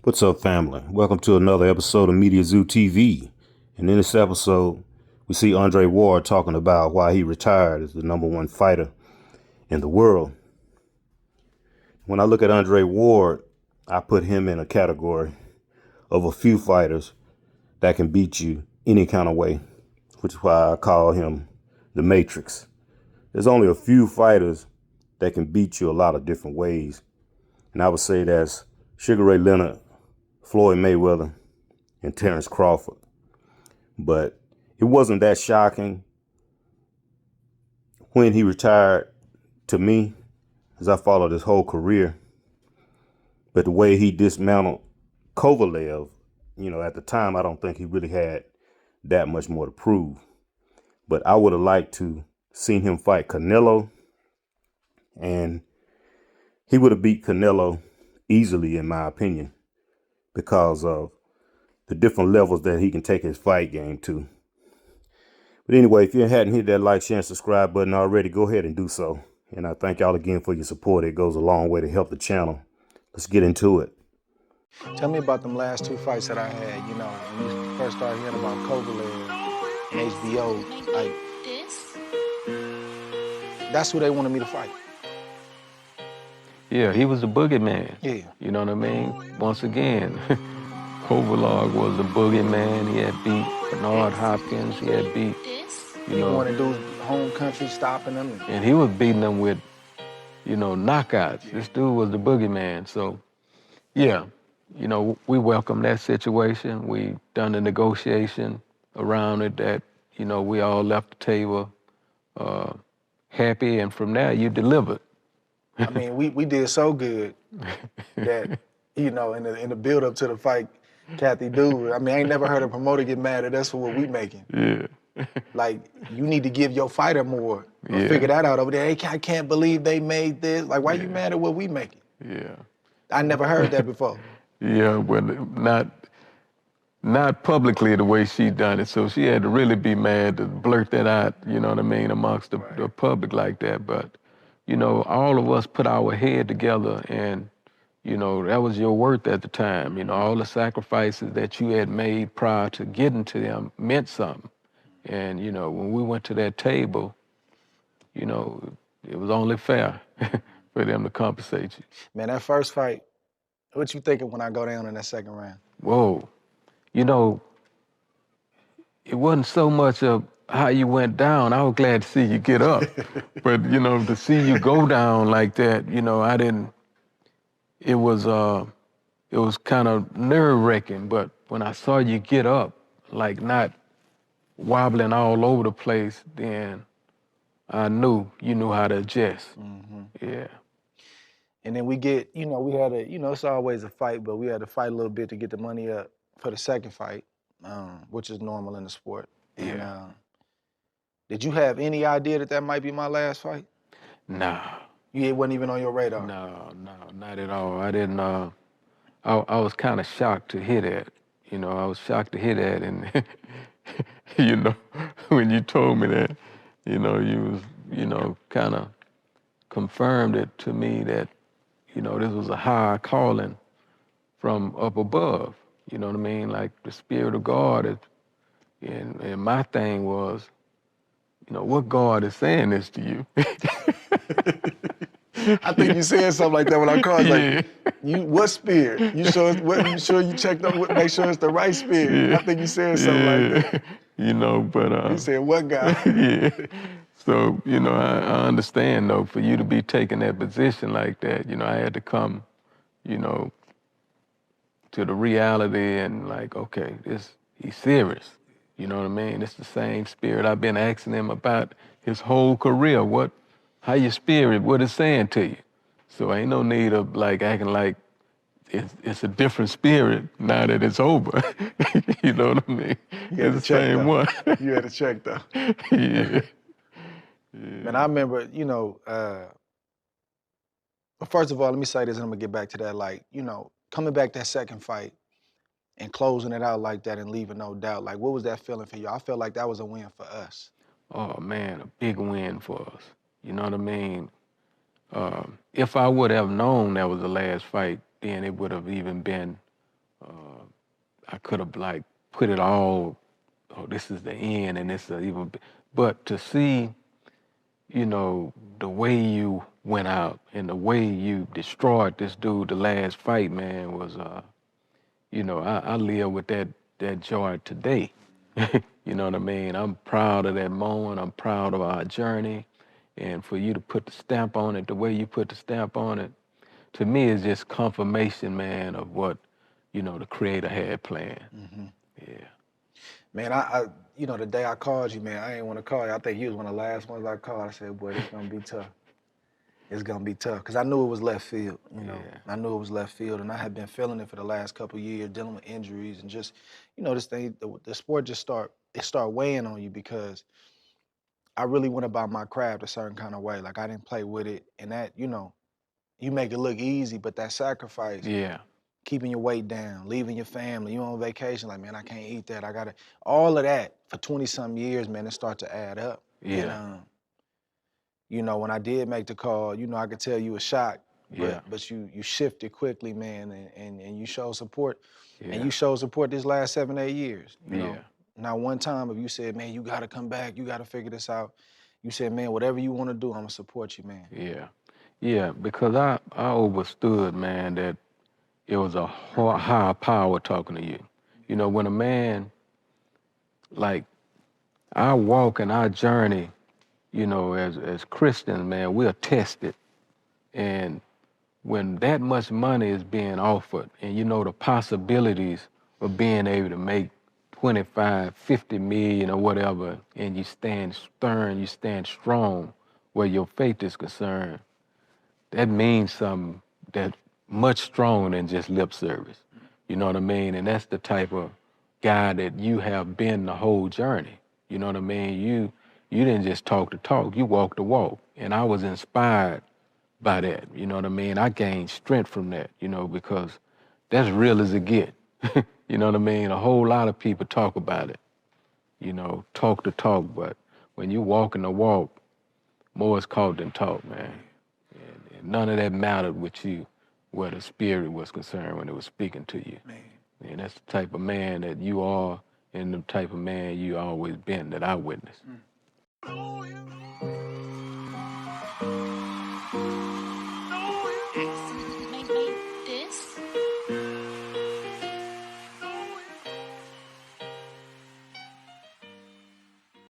What's up, family? Welcome to another episode of Mediazewtv. And in this episode, we see Andre Ward talking about why he retired as the #1 fighter in the world. When I look at Andre Ward, I put him in a category of a few fighters that can beat you any kind of way, which is why I call him the Matrix. There's only a few fighters that can beat you a lot of different ways. And I would say that's Sugar Ray Leonard, Floyd Mayweather, and Terrence Crawford. But it wasn't that shocking when he retired to me, as I followed his whole career. But the way he dismantled Kovalev, at the time, I don't think he really had that much more to prove. But I would have liked to seen him fight Canelo, and he would have beat Canelo easily, in my opinion, because of the different levels that he can take his fight game to. But anyway, if you hadn't hit that like, share, and subscribe button already, go ahead and do so. And I thank y'all again for your support. It goes a long way to help the channel. Let's get into it. Tell me about them last two fights that I had, when you first started hearing about Kovalev and HBO, like, that's who they wanted me to fight. Yeah, he was the boogeyman. Yeah. You know what I mean? Once again, Kovalev was the boogeyman. He had beat Bernard Hopkins. He had beat, He wanted dudes home country stopping them. and he was beating them with, knockouts. This dude was the boogeyman. So, yeah, we welcome that situation. We done the negotiation around it that, we all left the table happy, and from there you delivered. I mean, we did so good that, in the build up to the fight, Kathy Dude, I ain't never heard a promoter get mad at us for what we making. Yeah. Like, you need to give your fighter more. Or Yeah. figure that out over there. Hey, I can't believe they made this. Like, why you mad at what we making? Yeah. I never heard that before. Yeah, well, not publicly the way she done it. So she had to really be mad to blurt that out, amongst the public like that. But, all of us put our head together, and, that was your worth at the time. All the sacrifices that you had made prior to getting to them meant something. And, when we went to that table, it was only fair for them to compensate you. Man, that first fight, what you thinking when I go down in that second round? Whoa. It wasn't so much of how you went down. I was glad to see you get up. But, to see you go down like that, I didn't, it was kind of nerve-wracking. But when I saw you get up, like not wobbling all over the place, then I knew you knew how to adjust. Mm-hmm. Yeah. And then we get, we had it's always a fight, but we had to fight a little bit to get the money up for the second fight, which is normal in the sport. And, did you have any idea that might be my last fight? Nah. It wasn't even on your radar? No, not at all. I didn't, I was kind of shocked to hear that. I was shocked to hear that. And, when you told me that, you was, kind of confirmed it to me that, this was a high calling from up above. You know what I mean? Like the Spirit of God. And my thing was, what God is saying this to you? I think you said something like that when I called. Yeah. Like, what spirit? You sure you checked up, make sure it's the right spirit? Yeah. I think you said something like that. But you said, what God? Yeah. So, I understand though, for you to be taking that position like that, I had to come, to the reality and like, okay, he's serious. You know what I mean? It's the same spirit I've been asking him about his whole career. How your spirit, what it's saying to you. So ain't no need of like acting like it's a different spirit now that it's over. You know what I mean? It's the same one. You had to check though. Yeah. And I remember, first of all, let me say this and I'm gonna get back to that. Like, coming back that second fight and closing it out like that and leaving no doubt. Like, what was that feeling for you? I felt like that was a win for us. Oh man, a big win for us. You know what I mean? If I would have known that was the last fight, then it would have even been could have like put it all, oh, this is the end and this is even, but to see, you know, the way you went out and the way you destroyed this dude the last fight, man, was, you know, I live with that joy today. You know what I mean? I'm proud of that moment. I'm proud of our journey. And for you to put the stamp on it the way you put the stamp on it, to me, is just confirmation, man, of what, you know, the Creator had planned. Mm-hmm. Yeah. Man, I, you know, the day I called you, man, I ain't want to call you. I think you was one of the last ones I called. I said, boy, it's going to be tough. It's going to be tough. Because I knew it was left field, you know. Yeah. I knew it was left field, and I had been feeling it for the last couple of years, dealing with injuries and just, you know, this thing, the sport just start weighing on you because I really went about my craft a certain kind of way. Like, I didn't play with it, and that, you know, you make it look easy, but that sacrifice, Yeah. keeping your weight down, leaving your family, you on vacation, like, man, I can't eat that. I gotta, all of that for 20-some years, man, it start to add up. Yeah. And, you know, when I did make the call, you know, I could tell you were shocked, Yeah. but you shifted quickly, man, and you showed support. Yeah. And you showed support this last 7, 8 years. You know? Yeah. Not one time if you said, man, you gotta come back, you gotta figure this out. You said, man, whatever you wanna do, I'm gonna support you, man. Yeah. Yeah, because I understood, man, that it was a higher power talking to you. You know, when a man, like, our walk and our journey, you know, as Christians, man, we're tested. And when that much money is being offered and you know the possibilities of being able to make 25, 50 million or whatever, and you stand stern, you stand strong where your faith is concerned, that means something that much stronger than just lip service. You know what I mean? And that's the type of guy that you have been the whole journey. You know what I mean? You didn't just talk the talk, you walked the walk. And I was inspired by that, you know what I mean? I gained strength from that, you know, because that's real as it get. You know what I mean? A whole lot of people talk about it, you know, talk the talk, but when you walking the walk, more is caught than taught, man. And none of that mattered with you where the spirit was concerned when it was speaking to you. Man. And that's the type of man that you are and the type of man you always been that I witnessed. Oh, yeah.